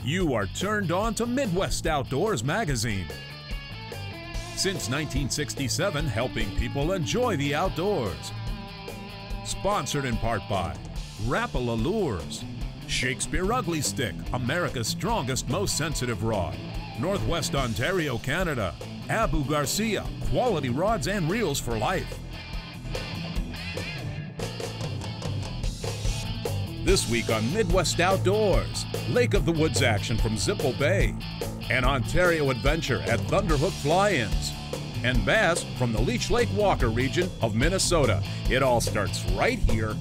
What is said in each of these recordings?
You are turned on to Midwest Outdoors magazine. Since 1967, helping people enjoy the outdoors. Sponsored in part by Rapala Lures, Shakespeare Ugly Stick, America's strongest, most sensitive rod, Northwest Ontario, Canada, Abu Garcia, quality rods and reels for life. This week on Midwest Outdoors, Lake of the Woods action from Zipple Bay, an Ontario adventure at Thunderhook Fly-Ins, and bass from the Leech Lake Walker region of Minnesota. It all starts right here,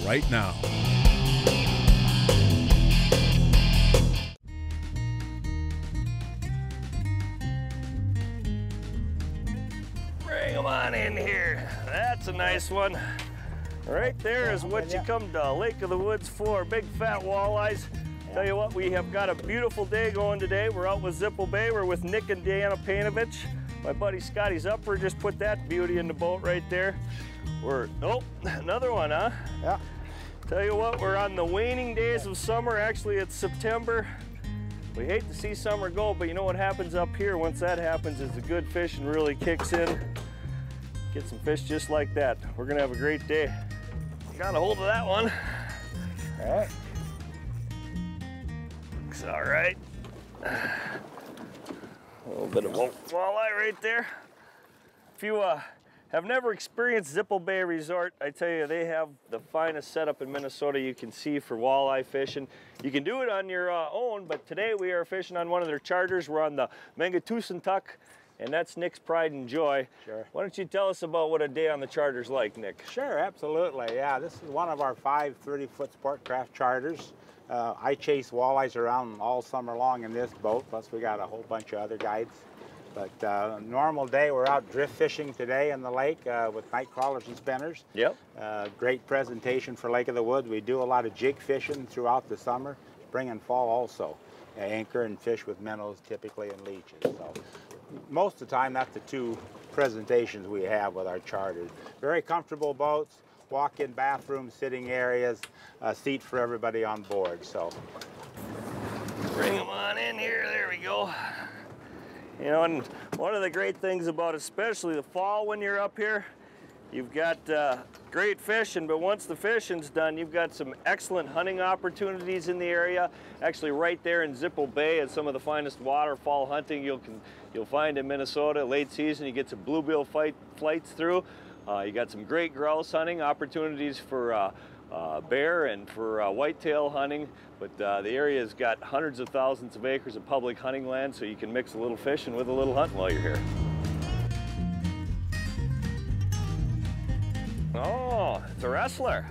right now. Bring them on in here. That's a nice one. Right there is what you come to Lake of the Woods for, big fat walleyes. Tell you what, we have got a beautiful day going today. We're out with Zipple Bay. We're with Nick and Deanna Painovich. My buddy Scotty's upper just put that beauty in the boat right there. Oh, another one, huh? Yeah. Tell you what, we're on the waning days of summer. Actually, it's September. We hate to see summer go, but you know what happens up here? Once that happens is the good fishing really kicks in. Get some fish just like that. We're gonna have a great day. Got a hold of that one. All right. Looks all right. A little bit of walleye right there. If you have never experienced Zipple Bay Resort, I tell you, they have the finest setup in Minnesota you can see for walleye fishing. You can do it on your own, but today we are fishing on one of their charters. We're on the Mangatusantuk, and that's Nick's pride and joy. Sure. Why don't you tell us about what a day on the charter's like, Nick? Sure, absolutely. Yeah, this is one of our 5 30-foot sport craft charters. I chase walleyes around all summer long in this boat, plus we got a whole bunch of other guides. But a normal day, we're out drift fishing today in the lake with night crawlers and spinners. Yep. Great presentation for Lake of the Woods. We do a lot of jig fishing throughout the summer, spring and fall also. Anchor and fish with minnows typically and leeches. So most of the time, that's the 2 presentations we have with our charters. Very comfortable boats, walk-in bathrooms, sitting areas, a seat for everybody on board. So bring them on in here. There we go. You know, and one of the great things about especially the fall when you're up here, you've got great fishing, but once the fishing's done, you've got some excellent hunting opportunities in the area. Actually, right there in Zipple Bay is some of the finest waterfowl hunting you'll find in Minnesota. Late season, you get some bluebill flights through. You got some great grouse hunting opportunities for bear and for whitetail hunting, but the area's got hundreds of thousands of acres of public hunting land, so you can mix a little fishing with a little hunting while you're here. Oh, it's a wrestler.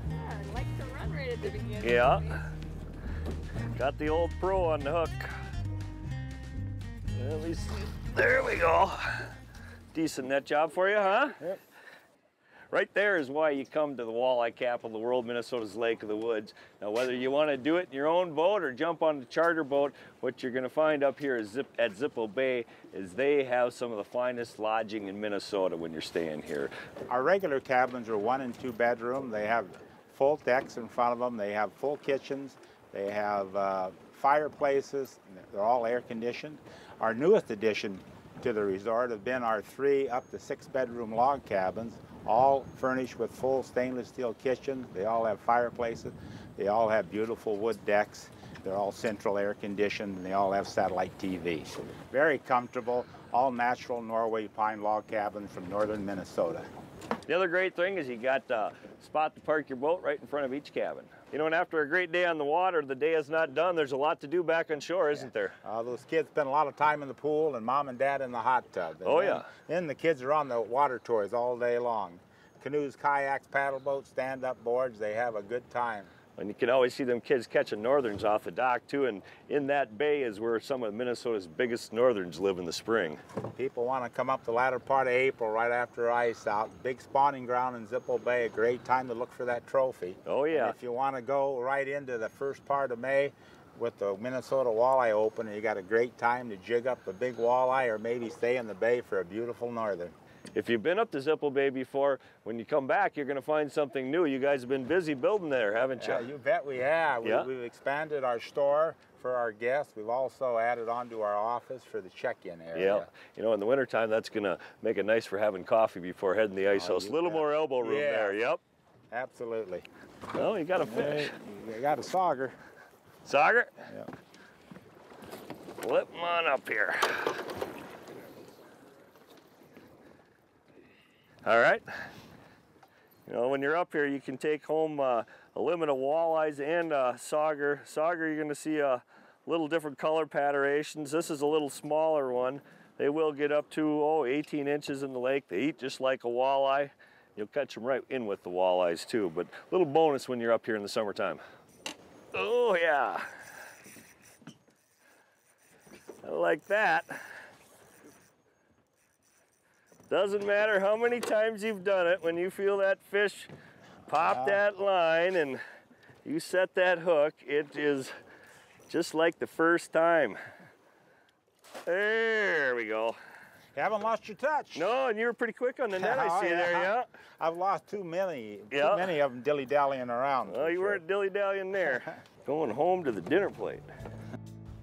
Yeah, I like to run right at the beginning. Yeah. Got the old pro on the hook. At least, there we go. Decent net job for you, huh? Yep. Right there is why you come to the walleye capital of the world, Minnesota's Lake of the Woods. Now, whether you want to do it in your own boat or jump on the charter boat, what you're going to find up here is at Zipple Bay is they have some of the finest lodging in Minnesota when you're staying here. our regular cabins are 1 and 2 bedroom. They have full decks in front of them. They have full kitchens. They have fireplaces. They're all air conditioned. Our newest addition to the resort have been our 3 up to 6 bedroom log cabins, all furnished with full stainless steel kitchens. They all have fireplaces. They all have beautiful wood decks. They're all central air conditioned, and they all have satellite TV. Very comfortable, all natural Norway pine log cabins from northern Minnesota. The other great thing is you got a spot to park your boat right in front of each cabin. You know, and after a great day on the water, the day is not done. There's a lot to do back on shore, isn't there? Those kids spend a lot of time in the pool, and mom and dad in the hot tub. And oh, yeah. Then the kids are on the water toys all day long. Canoes, kayaks, paddle boats, stand-up boards, they have a good time. And you can always see them kids catching northerns off the dock, too. And in that bay is where some of Minnesota's biggest northerns live in the spring. People want to come up the latter part of April, right after ice out. Big spawning ground in Zipple Bay, a great time to look for that trophy. Oh, yeah. And if you want to go right into the first part of May with the Minnesota Walleye Open, you got a great time to jig up a big walleye or maybe stay in the bay for a beautiful northern. If you've been up to Zipple Bay before, when you come back, you're going to find something new. You guys have been busy building there, haven't you? Yeah, you bet we have. Yeah. We've expanded our store for our guests. We've also added on to our office for the check-in area. Yeah, you know, in the wintertime, that's going to make it nice for having coffee before heading to the ice house. A little more elbow room there, yep. Absolutely. Well, you got a fish. You got a sauger. Sauger? Yep. Flip them on up here. All right. You know, when you're up here, you can take home a limit of walleyes and sauger. Sauger, you're going to see a little different color patternations. This is a little smaller one. They will get up to 18 inches in the lake. They eat just like a walleye. You'll catch them right in with the walleyes too, but a little bonus when you're up here in the summertime. Oh yeah. I like that. Doesn't matter how many times you've done it, when you feel that fish pop that line and you set that hook, it is just like the first time. There we go. You haven't lost your touch. No, and you were pretty quick on the net, I see there, yeah. I've lost too many of them dilly-dallying around. Well, you weren't dilly-dallying there. Going home to the dinner plate.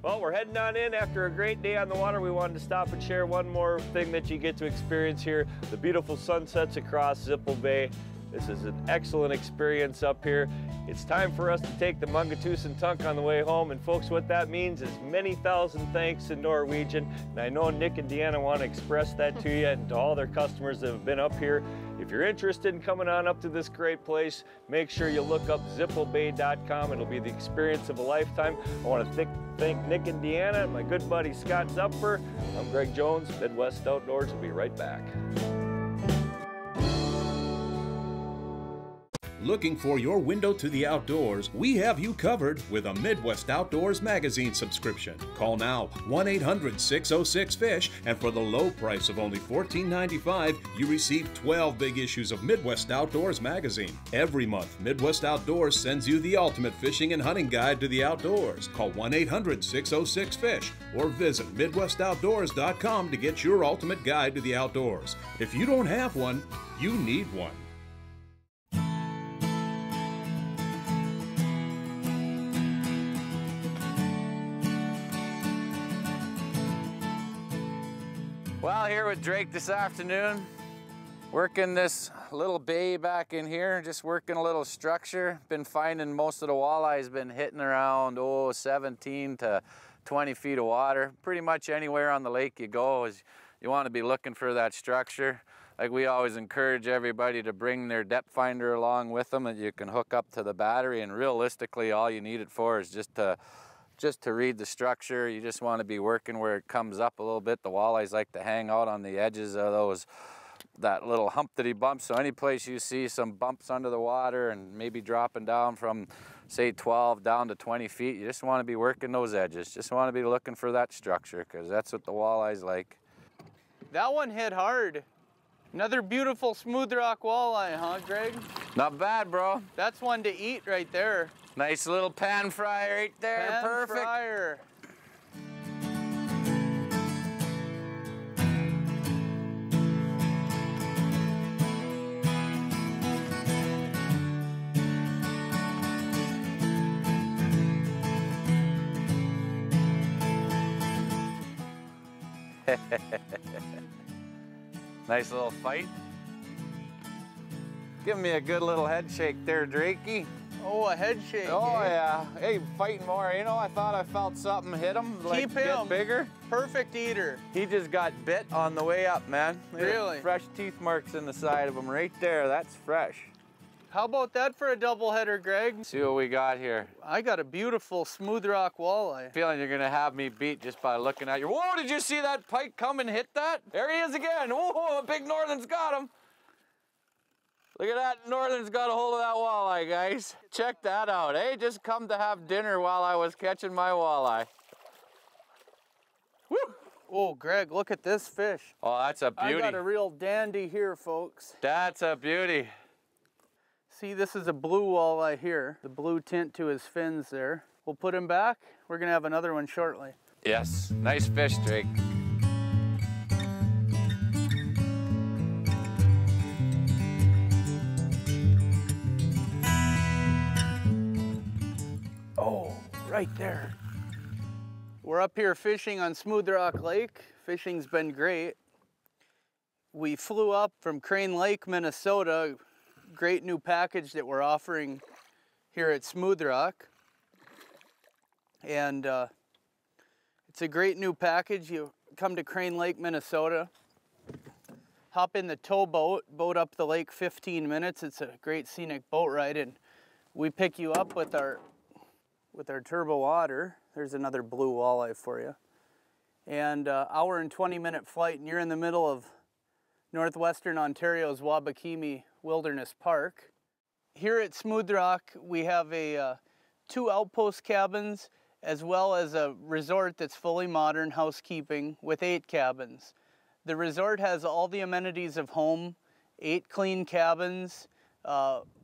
Well, we're heading on in after a great day on the water. We wanted to stop and share one more thing that you get to experience here, the beautiful sunsets across Zipple Bay. This is an excellent experience up here. It's time for us to take the Mungatoosin Tunk on the way home, and folks, what that means is many thousand thanks in Norwegian, and I know Nick and Deanna want to express that to you and to all their customers that have been up here. If you're interested in coming on up to this great place, make sure you look up zippelbay.com. It'll be the experience of a lifetime. I want to thank Nick and Deanna and my good buddy Scott Zupfer. I'm Greg Jones, Midwest Outdoors. We'll be right back. Looking for your window to the outdoors? We have you covered with a Midwest Outdoors magazine subscription. Call now, 1-800-606-FISH, and for the low price of only $14.95, you receive 12 big issues of Midwest Outdoors magazine. Every month, Midwest Outdoors sends you the ultimate fishing and hunting guide to the outdoors. Call 1-800-606-FISH or visit MidwestOutdoors.com to get your ultimate guide to the outdoors. If you don't have one, you need one. Well, here with Drake this afternoon, working this little bay back in here, just working a little structure. Been finding most of the walleyes been hitting around 17 to 20 feet of water. Pretty much anywhere on the lake you go, is you want to be looking for that structure. Like we always encourage everybody to bring their depth finder along with them that you can hook up to the battery, and realistically all you need it for is just to read the structure. You just want to be working where it comes up a little bit. The walleyes like to hang out on the edges of that little humpty bump. So any place you see some bumps under the water and maybe dropping down from say 12 down to 20 feet, you just want to be working those edges. Just want to be looking for that structure, because that's what the walleyes like. That one hit hard. Another beautiful Smoothrock walleye, huh, Greg? Not bad, bro. That's one to eat right there. Nice little pan fry right there, Pan perfect. fryer. Nice little fight. Give me a good little head shake there, Drakey. Oh, a head shake. Oh, yeah. Hey, fighting more. You know, I thought I felt something hit him. Keep him. Get bigger. Perfect eater. He just got bit on the way up, man. Really? Fresh teeth marks in the side of him right there. That's fresh. How about that for a double header, Greg? See what we got here. I got a beautiful Smoothrock walleye. Feeling you're gonna have me beat just by looking at you. Whoa, did you see that pike come and hit that? There he is again. Whoa, big Northern's got him. Look at that, Northern's got a hold of that walleye, guys. Check that out, eh? Just come to have dinner while I was catching my walleye. Woo! Oh, Greg, look at this fish. Oh, that's a beauty. I got a real dandy here, folks. That's a beauty. See, this is a blue walleye here. The blue tint to his fins there. We'll put him back. We're gonna have another one shortly. Yes, nice fish, Drake. Oh, right there. We're up here fishing on Smoothrock Lake. Fishing's been great. We flew up from Crane Lake, Minnesota. Great new package that we're offering here at Smoothrock. And it's a great new package. You come to Crane Lake, Minnesota, hop in the towboat, boat up the lake 15 minutes. It's a great scenic boat ride, and we pick you up with our turbo water. There's another blue walleye for you. And hour and 20-minute flight, and you're in the middle of northwestern Ontario's Wabakimi Wilderness Park. Here at Smoothrock, we have 2 outpost cabins as well as a resort that's fully modern housekeeping with 8 cabins. The resort has all the amenities of home, 8 clean cabins,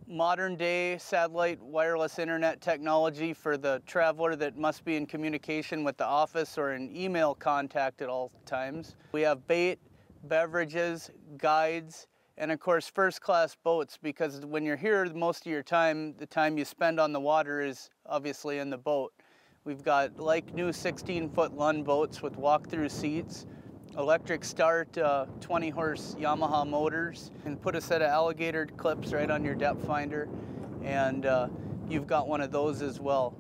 modern day satellite wireless internet technology for the traveler that must be in communication with the office or in email contact at all times. We have bait, beverages, guides, and of course first-class boats, because when you're here, most of your time, the time you spend on the water is obviously in the boat. We've got like new 16-foot Lund boats with walk-through seats, electric start 20-horse Yamaha motors, and put a set of alligator clips right on your depth finder, and you've got one of those as well.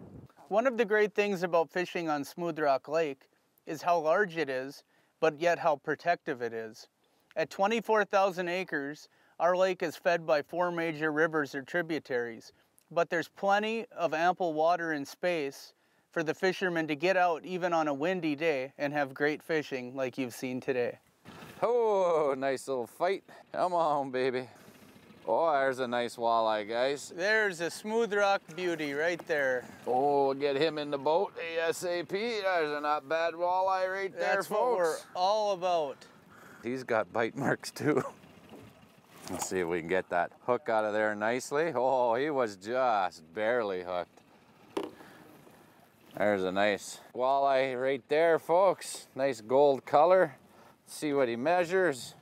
One of the great things about fishing on Smoothrock Lake is how large it is, but yet how protective it is. At 24,000 acres, our lake is fed by 4 major rivers or tributaries, but there's plenty of ample water and space for the fishermen to get out even on a windy day and have great fishing like you've seen today. Oh, nice little fight. Come on, baby. Oh, there's a nice walleye, guys. There's a Smoothrock beauty right there. Oh, we'll get him in the boat ASAP. There's a not bad walleye right there, That's folks. what we're all about. He's got bite marks too. Let's see if we can get that hook out of there nicely. Oh, he was just barely hooked. There's a nice walleye right there, folks. Nice gold color. Let's see what he measures.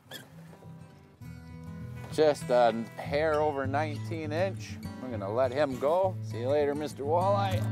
Just a hair over 19 inch. I'm gonna let him go. See you later, Mr. Walleye.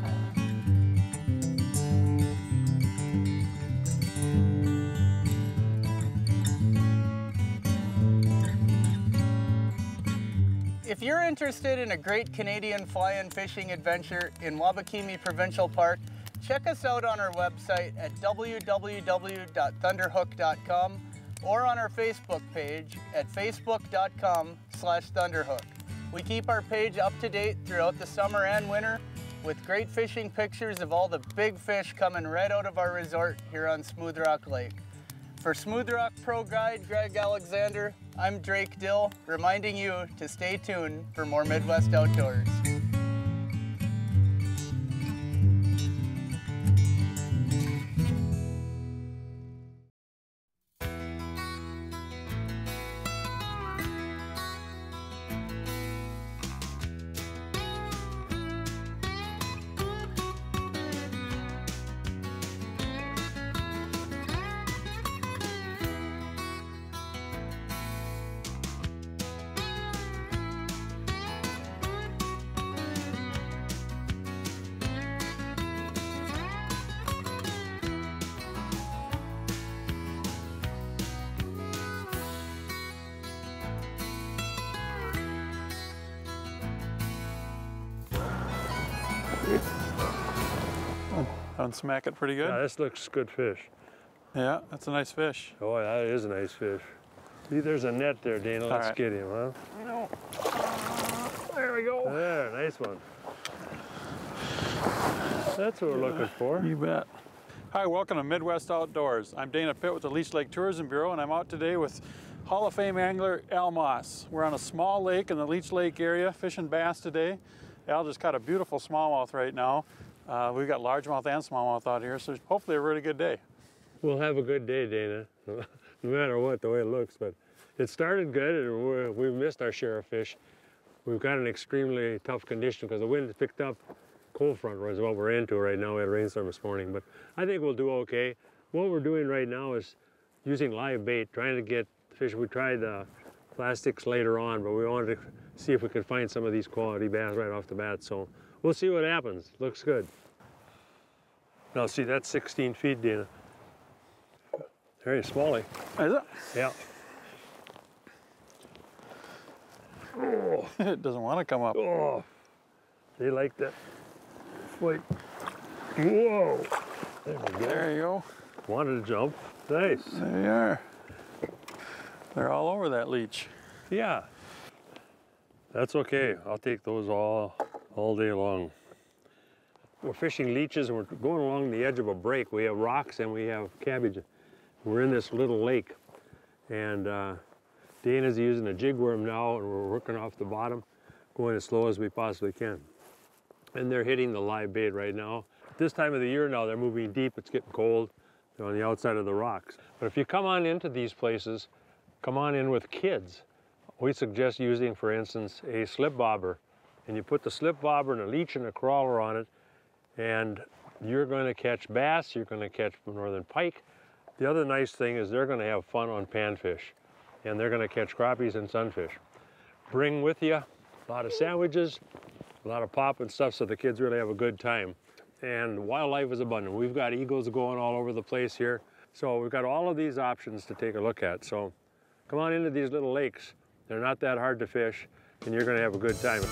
If you're interested in a great Canadian fly-in fishing adventure in Wabakimi Provincial Park, check us out on our website at www.thunderhook.com or on our Facebook page at facebook.com/Thunderhook. We keep our page up to date throughout the summer and winter with great fishing pictures of all the big fish coming right out of our resort here on Smoothrock Lake. For Smoothrock Pro Guide Greg Alexander, I'm Drake Dill, reminding you to stay tuned for more Midwest Outdoors. Unsmack it pretty good. Yeah, this looks good fish. Yeah, that's a nice fish. Oh, that is a nice fish. See, there's a net there, Dana. Let's get him, huh? No. There we go. There, nice one. That's what we're looking for. You bet. Hi, welcome to Midwest Outdoors. I'm Dana Pitt with the Leech Lake Tourism Bureau, and I'm out today with Hall of Fame angler Al Moss. We're on a small lake in the Leech Lake area, fishing bass today. Al just caught a beautiful smallmouth right now. We've got largemouth and smallmouth out here, so hopefully a really good day. We'll have a good day, Dana, no matter what, the way it looks. But it started good, and we've missed our share of fish. We've got an extremely tough condition because the wind picked up. Cold front is what we're into right now. We had a rainstorm this morning, but I think we'll do okay. What we're doing right now is using live bait, trying to get fish. We tried the plastics later on, but we wanted to see if we could find some of these quality bass right off the bat. So We'll see what happens. Looks good. Now see, that's 16 feet, Dana. Very smallie. Is it? Yeah. Oh. It doesn't want to come up. Oh. They like that. Wait. Whoa. There we go. There you go. Wanted to jump. Nice. There you are. They're all over that leech. Yeah. That's okay. I'll take those all day long. We're fishing leeches and we're going along the edge of a break. We have rocks and we have cabbage. We're in this little lake. And Dana's using a jig worm now and we're working off the bottom, going as slow as we possibly can. And they're hitting the live bait right now. This time of the year now, they're moving deep. It's getting cold. They're on the outside of the rocks. But if you come on into these places, come on in with kids. We suggest using, for instance, a slip bobber. And you put the slip bobber and a leech and a crawler on it, and you're going to catch bass, you're going to catch northern pike. The other nice thing is they're going to have fun on panfish, and they're going to catch crappies and sunfish. Bring with you a lot of sandwiches, a lot of pop and stuff, so the kids really have a good time. And wildlife is abundant. We've got eagles going all over the place here. So we've got all of these options to take a look at. So come on into these little lakes. They're not that hard to fish, and you're going to have a good time.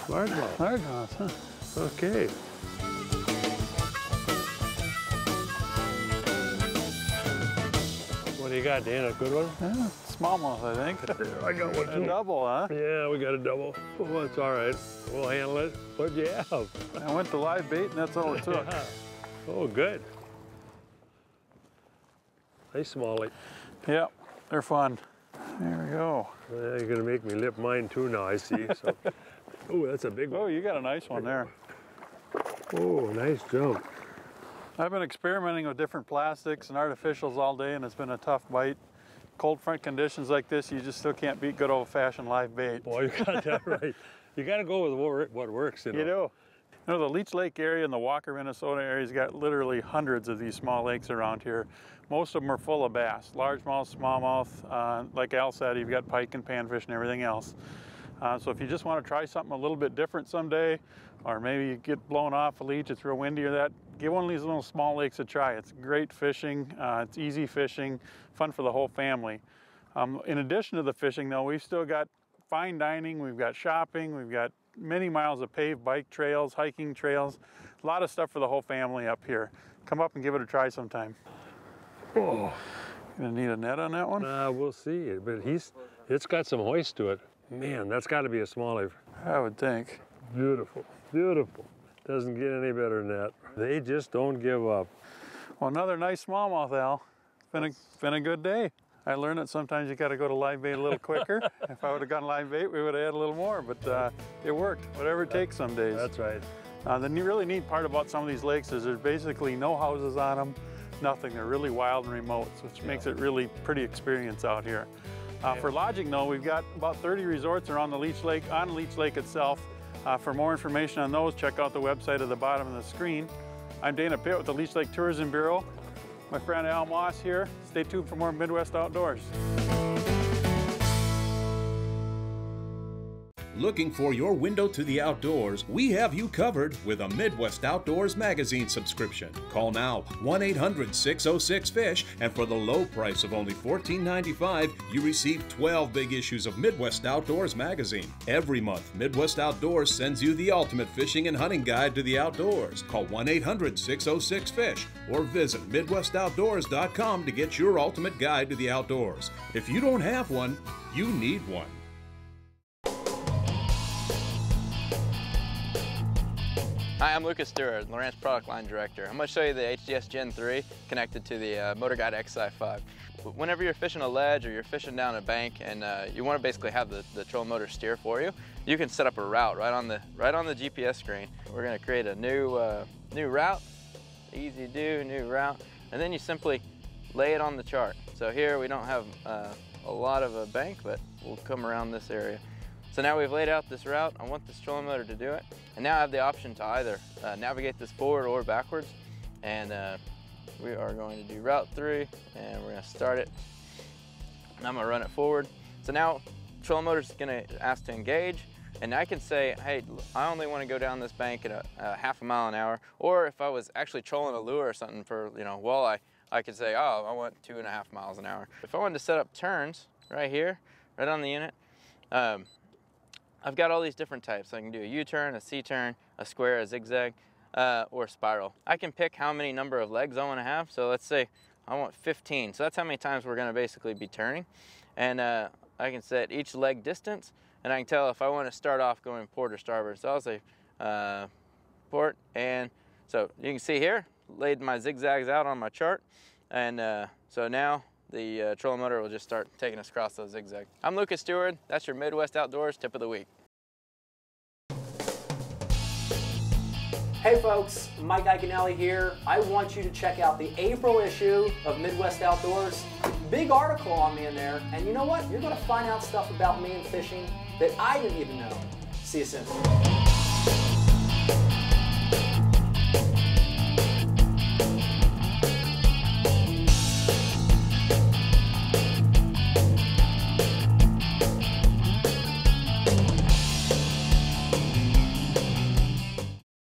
Largemouth. Largemouth, huh? Okay. What do you got, Dan? A good one? Yeah, smallmouth, I think. I got one A too. double, huh? Yeah, we got a double. Oh, that's all right. We'll handle it. What'd you have? I went to live bait and that's all it took. Yeah. Oh, good. Nice smallie. Yep, they're fun. There we go. Well, you're gonna make me lip mine too now, I see. So. Oh, that's a big one. Oh, you got a nice one there. Oh, nice jump. I've been experimenting with different plastics and artificials all day, and it's been a tough bite. Cold front conditions like this, you just still can't beat good old-fashioned live bait. Boy, you got that right. You got to go with what works, you know. You do. You know, the Leech Lake area and the Walker, Minnesota area's got literally hundreds of these small lakes around here. Most of them are full of bass, largemouth, smallmouth. Like Al said, you've got pike and panfish and everything else. So if you just want to try something a little bit different someday, or maybe you get blown off a leech, it's real windy or that, give one of these little small lakes a try. It's great fishing, it's easy fishing, fun for the whole family. In addition to the fishing though, we've still got fine dining, we've got shopping, we've got many miles of paved bike trails, hiking trails, a lot of stuff for the whole family up here. Come up and give it a try sometime. Oh. Gonna need a net on that one? We'll see. But it's got some hoist to it. Man, that's got to be a smallie. I would think. Beautiful, beautiful. Doesn't get any better than that. They just don't give up. Well, another nice smallmouth, Al. It's been a good day. I learned that sometimes you got to go to live bait a little quicker. If I would have gone live bait, we would have had a little more, but it worked. Whatever it takes some days. That's right. The really neat part about some of these lakes is there's basically no houses on them, nothing. They're really wild and remote, which makes it really pretty experience out here. For lodging though, we've got about 30 resorts around the Leech Lake, on Leech Lake itself. For more information on those, check out the website at the bottom of the screen. I'm Dana Pitt with the Leech Lake Tourism Bureau. My friend Al Moss here. Stay tuned for more Midwest Outdoors. Looking for your window to the outdoors? We have you covered with a Midwest Outdoors magazine subscription. Call now, 1-800-606-FISH, and for the low price of only $14.95, you receive 12 big issues of Midwest Outdoors magazine. Every month, Midwest Outdoors sends you the ultimate fishing and hunting guide to the outdoors. Call 1-800-606-FISH or visit MidwestOutdoors.com to get your ultimate guide to the outdoors. If you don't have one, you need one. Hi, I'm Lucas Stewart, Lowrance Product Line Director. I'm going to show you the HDS Gen 3 connected to the Motor Guide XI5. Whenever you're fishing a ledge or you're fishing down a bank and you want to basically have the trolling motor steer for you, you can set up a route right on the GPS screen. We're going to create a new route, easy to do, new route, and then you simply lay it on the chart. So here we don't have a lot of a bank, but we'll come around this area. So now we've laid out this route. I want this trolling motor to do it. And now I have the option to either navigate this forward or backwards. And we are going to do Route 3, and we're going to start it and I'm gonna run it forward. So now trolling motor's gonna ask to engage, and I can say, hey, I only want to go down this bank at a half a mile an hour. Or if I was actually trolling a lure or something for, you know, walleye, I could say, oh, I want 2.5 miles an hour. If I wanted to set up turns right here, right on the unit, I've got all these different types. I can do a U-turn, a C-turn, a square, a zigzag, or a spiral. I can pick how many number of legs I want to have. So let's say I want 15. So that's how many times we're going to basically be turning. And I can set each leg distance, and I can tell if I want to start off going port or starboard. So I'll say port, and so you can see here, laid my zigzags out on my chart, and so now the trolling motor will just start taking us across those zigzags. I'm Lucas Stewart. That's your Midwest Outdoors Tip of the Week. Hey folks, Mike Iaconelli here. I want you to check out the April issue of Midwest Outdoors. Big article on me in there, and you know what? You're going to find out stuff about me and fishing that I didn't even know. See you soon.